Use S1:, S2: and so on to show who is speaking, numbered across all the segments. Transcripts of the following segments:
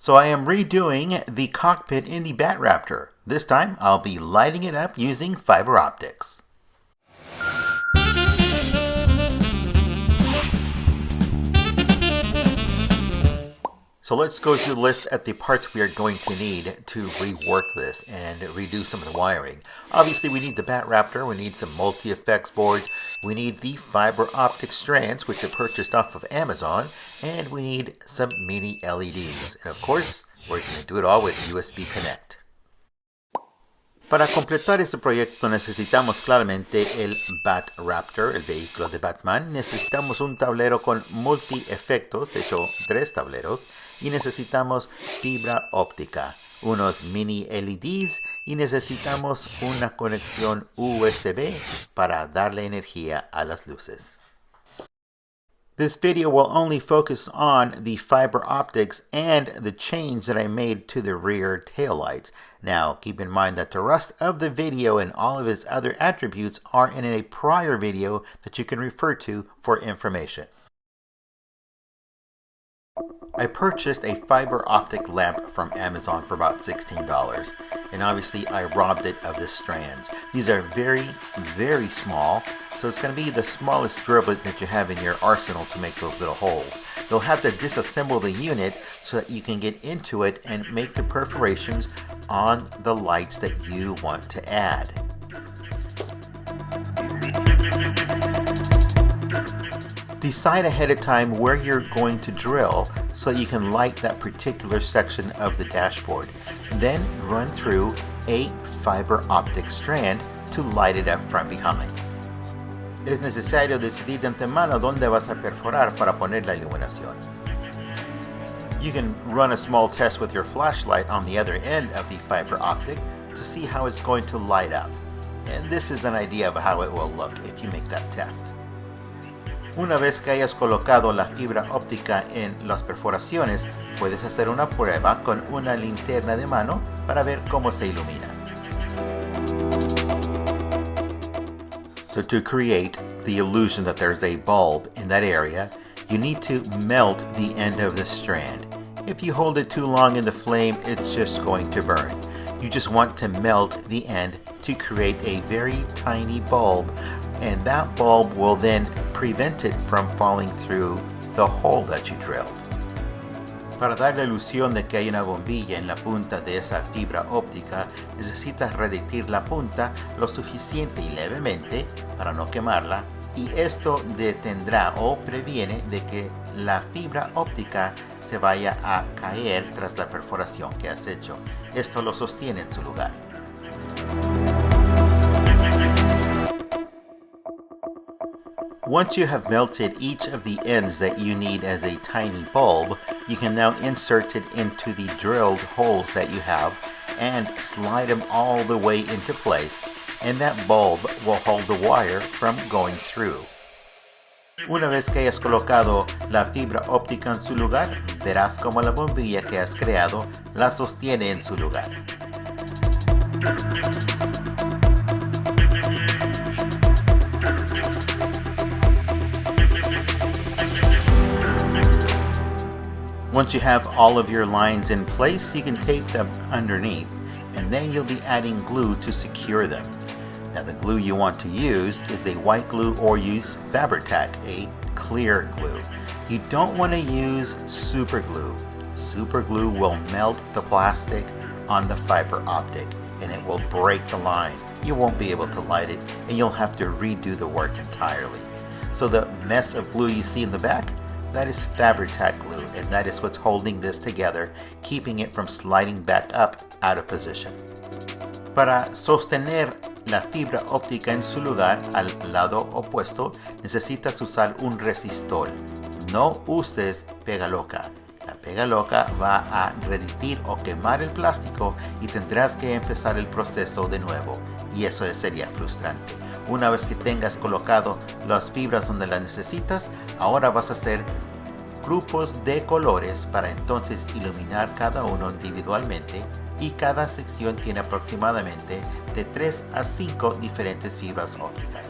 S1: So I am redoing the cockpit in the Batraptor. This time I'll be lighting it up using fiber optics. So let's go through the list at the parts we are going to need to rework this and redo some of the wiring. Obviously we need the Batraptor, we need some multi-effects boards, we need the fiber optic strands which I purchased off of Amazon, and we need some mini LEDs. And of course, we're going to do it all with USB Connect. Para completar este proyecto necesitamos claramente el Batraptor, el vehículo de Batman. Necesitamos un tablero con multi-efectos, de hecho 3 tableros, y necesitamos fibra óptica, unos mini LEDs y necesitamos una conexión USB para darle energía a las luces. This video will only focus on the fiber optics and the change that I made to the rear taillights. Now, keep in mind that the rest of the video and all of its other attributes are in a prior video that you can refer to for information. I purchased a fiber optic lamp from Amazon for about $16, and obviously I robbed it of the strands. These are very, very small, so it's going to be the smallest drill bit that you have in your arsenal to make those little holes. You'll have to disassemble the unit so that you can get into it and make the perforations on the lights that you want to add. Decide ahead of time where you're going to drill so you can light that particular section of the dashboard. Then run through a fiber optic strand to light it up from behind. Es necesario decidir de antemano dónde vas a perforar para poner la iluminación. You can run a small test with your flashlight on the other end of the fiber optic to see how it's going to light up. And this is an idea of how it will look if you make that test. Una vez que hayas colocado la fibra óptica en las perforaciones, puedes hacer una prueba con una linterna de mano para ver cómo se ilumina. So to create the illusion that there's a bulb in that area, you need to melt the end of the strand. If you hold it too long in the flame, it's just going to burn. You just want to melt the end to create a very tiny bulb, and that bulb will then prevent it from falling through the hole that you drilled. Para dar la ilusión de que hay una bombilla en la punta de esa fibra óptica, necesitas redetir la punta lo suficiente y levemente para no quemarla, y esto detendrá o previene de que la fibra óptica se vaya a caer tras la perforación que has hecho. Esto lo sostiene en su lugar. Once you have melted each of the ends that you need as a tiny bulb, you can now insert it into the drilled holes that you have and slide them all the way into place, and that bulb will hold the wire from going through. Una vez que hayas colocado la fibra óptica en su lugar, verás como la bombilla que has creado la sostiene en su lugar. Once you have all of your lines in place, you can tape them underneath, and then you'll be adding glue to secure them. Now the glue you want to use is a white glue or use Fabri-Tac, a clear glue. You don't want to use super glue. Super glue will melt the plastic on the fiber optic and it will break the line. You won't be able to light it and you'll have to redo the work entirely. So the mess of glue you see in the back, that is Fabri-Tac glue, and that is what's holding this together, keeping it from sliding back up out of position. Para sostener la fibra óptica en su lugar al lado opuesto, necesitas usar un resistor. No uses pega loca. La pega loca va a derretir o quemar el plástico y tendrás que empezar el proceso de nuevo, y eso sería frustrante. Una vez que tengas colocado las fibras donde las necesitas, ahora vas a hacer grupos de colores para entonces iluminar cada uno individualmente, y cada sección tiene aproximadamente de 3 a 5 diferentes fibras ópticas.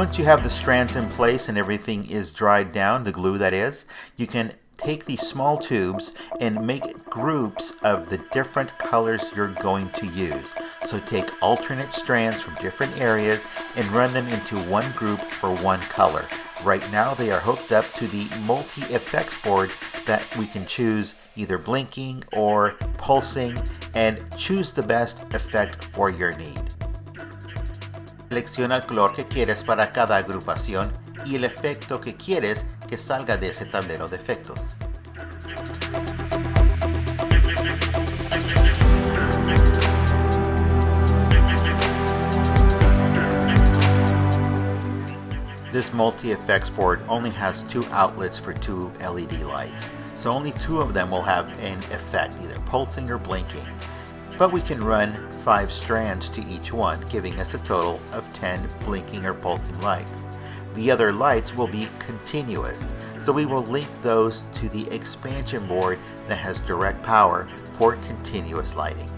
S1: Once you have the strands in place and everything is dried down, the glue that is, you can take these small tubes and make groups of the different colors you're going to use. So take alternate strands from different areas and run them into one group for one color. Right now they are hooked up to the multi-effects board that we can choose either blinking or pulsing and choose the best effect for your need. Selecciona el color que quieres para cada agrupación y el efecto que quieres que salga de ese tablero de efectos. This multi-effects board only has 2 outlets for 2 LED lights, so only 2 of them will have an effect, either pulsing or blinking. But we can run 5 strands to each one, giving us a total of 10 blinking or pulsing lights. The other lights will be continuous, so we will link those to the expansion board that has direct power for continuous lighting.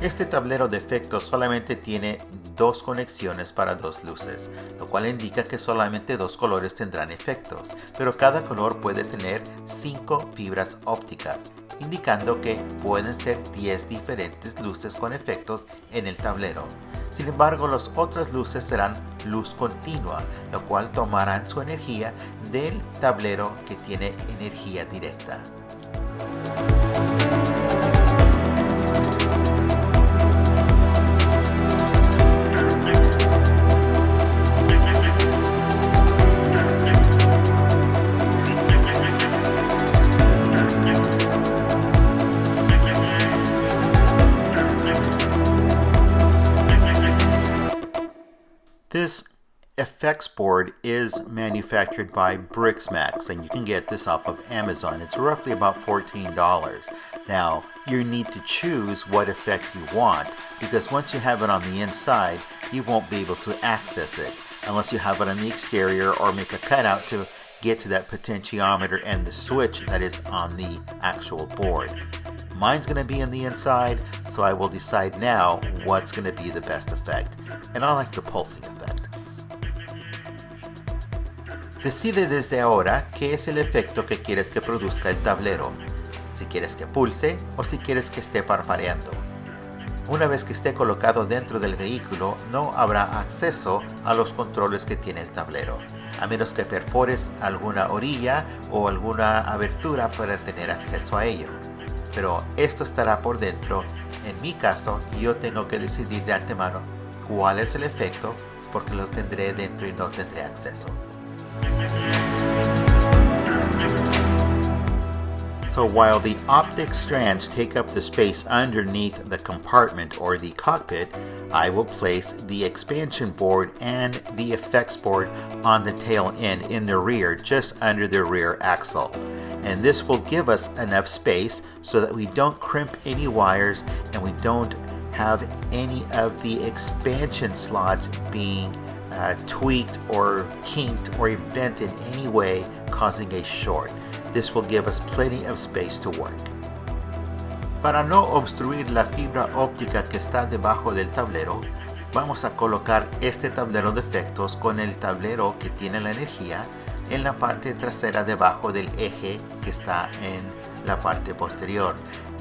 S1: Este tablero de efectos solamente tiene 2 conexiones para 2 luces, lo cual indica que solamente 2 colores tendrán efectos, pero cada color puede tener 5 fibras ópticas, indicando que pueden ser 10 diferentes luces con efectos en el tablero. Sin embargo, las otras luces serán luz continua, lo cual tomarán su energía del tablero que tiene energía directa. This effects board is manufactured by Brixmax, and you can get this off of Amazon. It's roughly about $14. Now, you need to choose what effect you want, because once you have it on the inside, you won't be able to access it unless you have it on the exterior or make a cutout to get to that potentiometer and the switch that is on the actual board. Mine's going to be on the inside, so I will decide now what's going to be the best effect. And I like the pulsing effect. Decide desde ahora qué es el efecto que quieres que produzca el tablero, si quieres que pulse o si quieres que esté parpadeando. Una vez que esté colocado dentro del vehículo, no habrá acceso a los controles que tiene el tablero, a menos que perfores alguna orilla o alguna abertura para tener acceso a ello. Pero esto estará por dentro. En mi caso, yo tengo que decidir de antemano cuál es el efecto, porque lo tendré dentro y no tendré acceso. So while the optic strands take up the space underneath the compartment or the cockpit, I will place the expansion board and the effects board on the tail end in the rear, just under the rear axle. And this will give us enough space so that we don't crimp any wires and we don't have any of the expansion slots being tweaked or kinked or bent in any way, causing a short. This will give us plenty of space to work. Para no obstruir la fibra óptica que está debajo del tablero, vamos a colocar este tablero de efectos con el tablero que tiene la energía en la parte trasera debajo del eje que está en la parte posterior.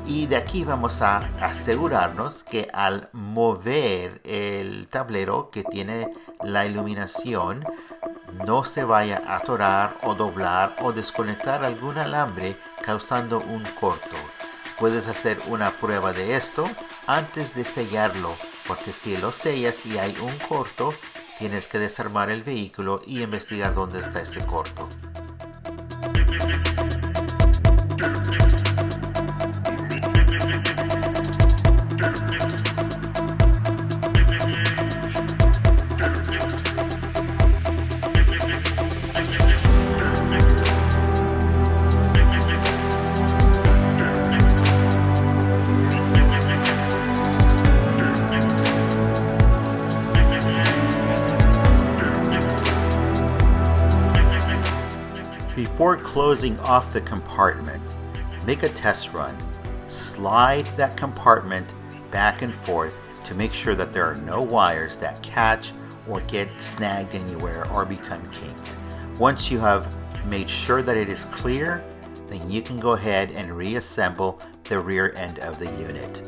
S1: Y de aquí vamos a asegurarnos que al mover el tablero que tiene la iluminación no se vaya a atorar o doblar o desconectar algún alambre causando un corto. Puedes hacer una prueba de esto antes de sellarlo, porque si lo sellas y hay un corto, tienes que desarmar el vehículo y investigar dónde está ese corto. Before closing off the compartment, make a test run. Slide that compartment back and forth to make sure that there are no wires that catch or get snagged anywhere or become kinked. Once you have made sure that it is clear, then you can go ahead and reassemble the rear end of the unit.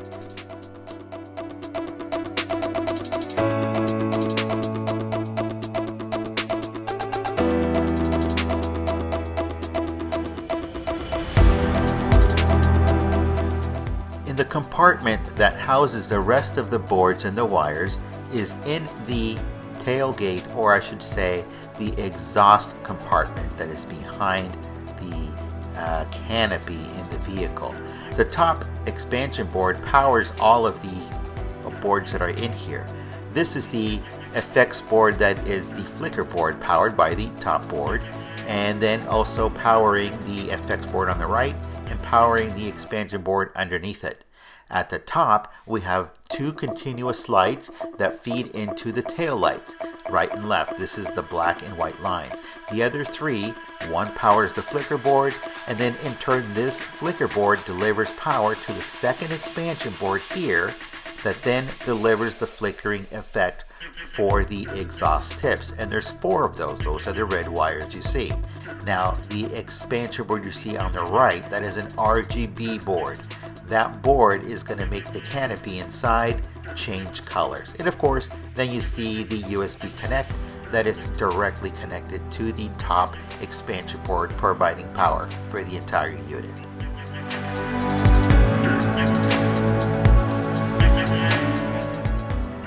S1: The compartment that houses the rest of the boards and the wires is in the tailgate, or I should say the exhaust compartment that is behind the canopy in the vehicle. The top expansion board powers all of the boards that are in here. This is the effects board that is the flicker board powered by the top board, and then also powering the effects board on the right and powering the expansion board underneath it. At the top, we have two continuous lights that feed into the tail lights, right and left. This is the black and white lines. The other three, one powers the flicker board, and then in turn this flicker board delivers power to the second expansion board here that then delivers the flickering effect for the exhaust tips. And there's four of those. Those are the red wires you see. Now, the expansion board you see on the right, that is an RGB board. That board is going to make the canopy inside change colors. And of course, then you see the USB connect that is directly connected to the top expansion board, providing power for the entire unit.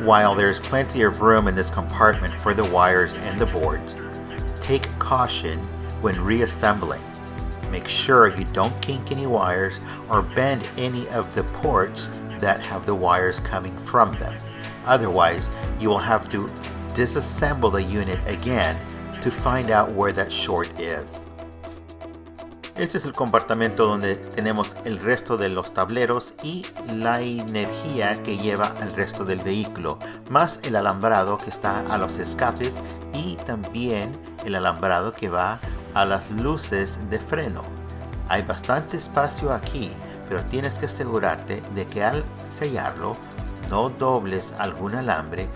S1: While there's plenty of room in this compartment for the wires and the boards, take caution when reassembling. Make sure you don't kink any wires or bend any of the ports that have the wires coming from them. Otherwise, you will have to disassemble the unit again to find out where that short is. Este es el compartimento donde tenemos el resto de los tableros y la energía que lleva al resto del vehículo, más el alambrado que está a los escapes y también el alambrado que va a las luces de freno. Hay bastante espacio aquí, pero tienes que asegurarte de que al sellarlo no dobles algún alambre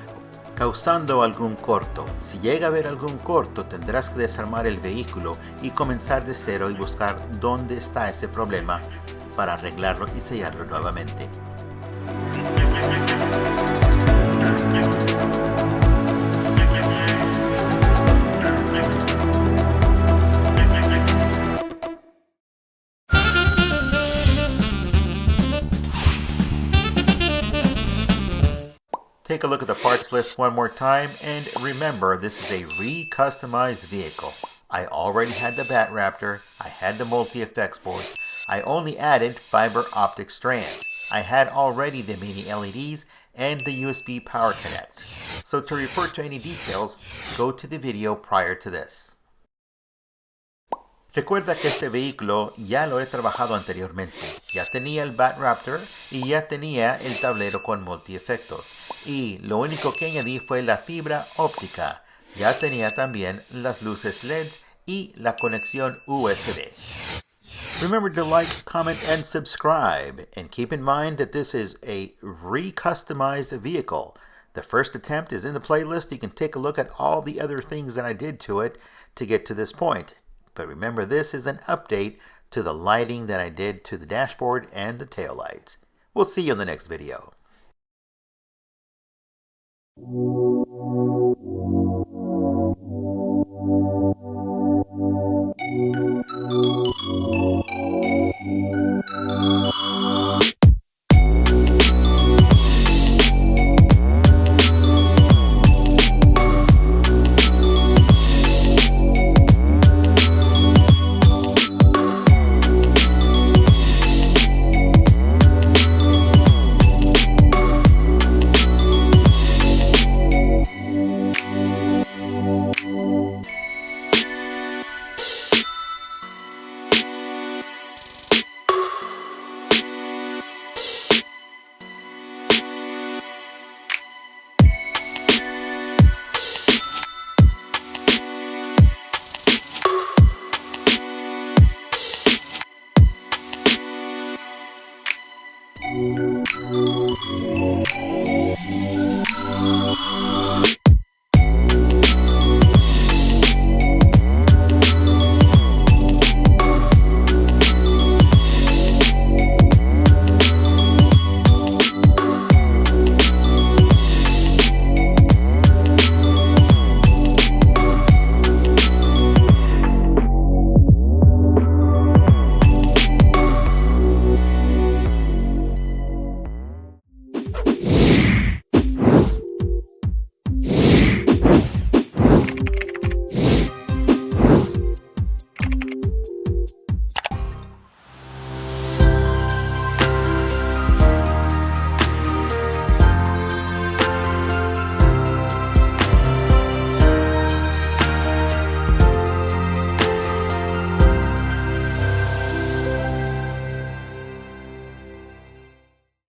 S1: causando algún corto. Si llega a haber algún corto, tendrás que desarmar el vehículo y comenzar de cero y buscar dónde está ese problema para arreglarlo y sellarlo nuevamente. Take a look at the parts list one more time, and remember, this is a re-customized vehicle. I already had the Batraptor, I had the multi-effects boards, I only added fiber optic strands. I had already the mini LEDs and the USB power connect. So to refer to any details, go to the video prior to this. Recuerda que este vehículo ya lo he trabajado anteriormente. Ya tenía el Batraptor y ya tenía el tablero con multi-efectos. Y lo único que añadí fue la fibra óptica. Ya tenía también las luces LEDs y la conexión USB. Remember to like, comment, and subscribe. And keep in mind that this is a re-customized vehicle. The first attempt is in the playlist. You can take a look at all the other things that I did to it to get to this point. But remember, this is an update to the lighting that I did to the dashboard and the taillights. We'll see you in the next video.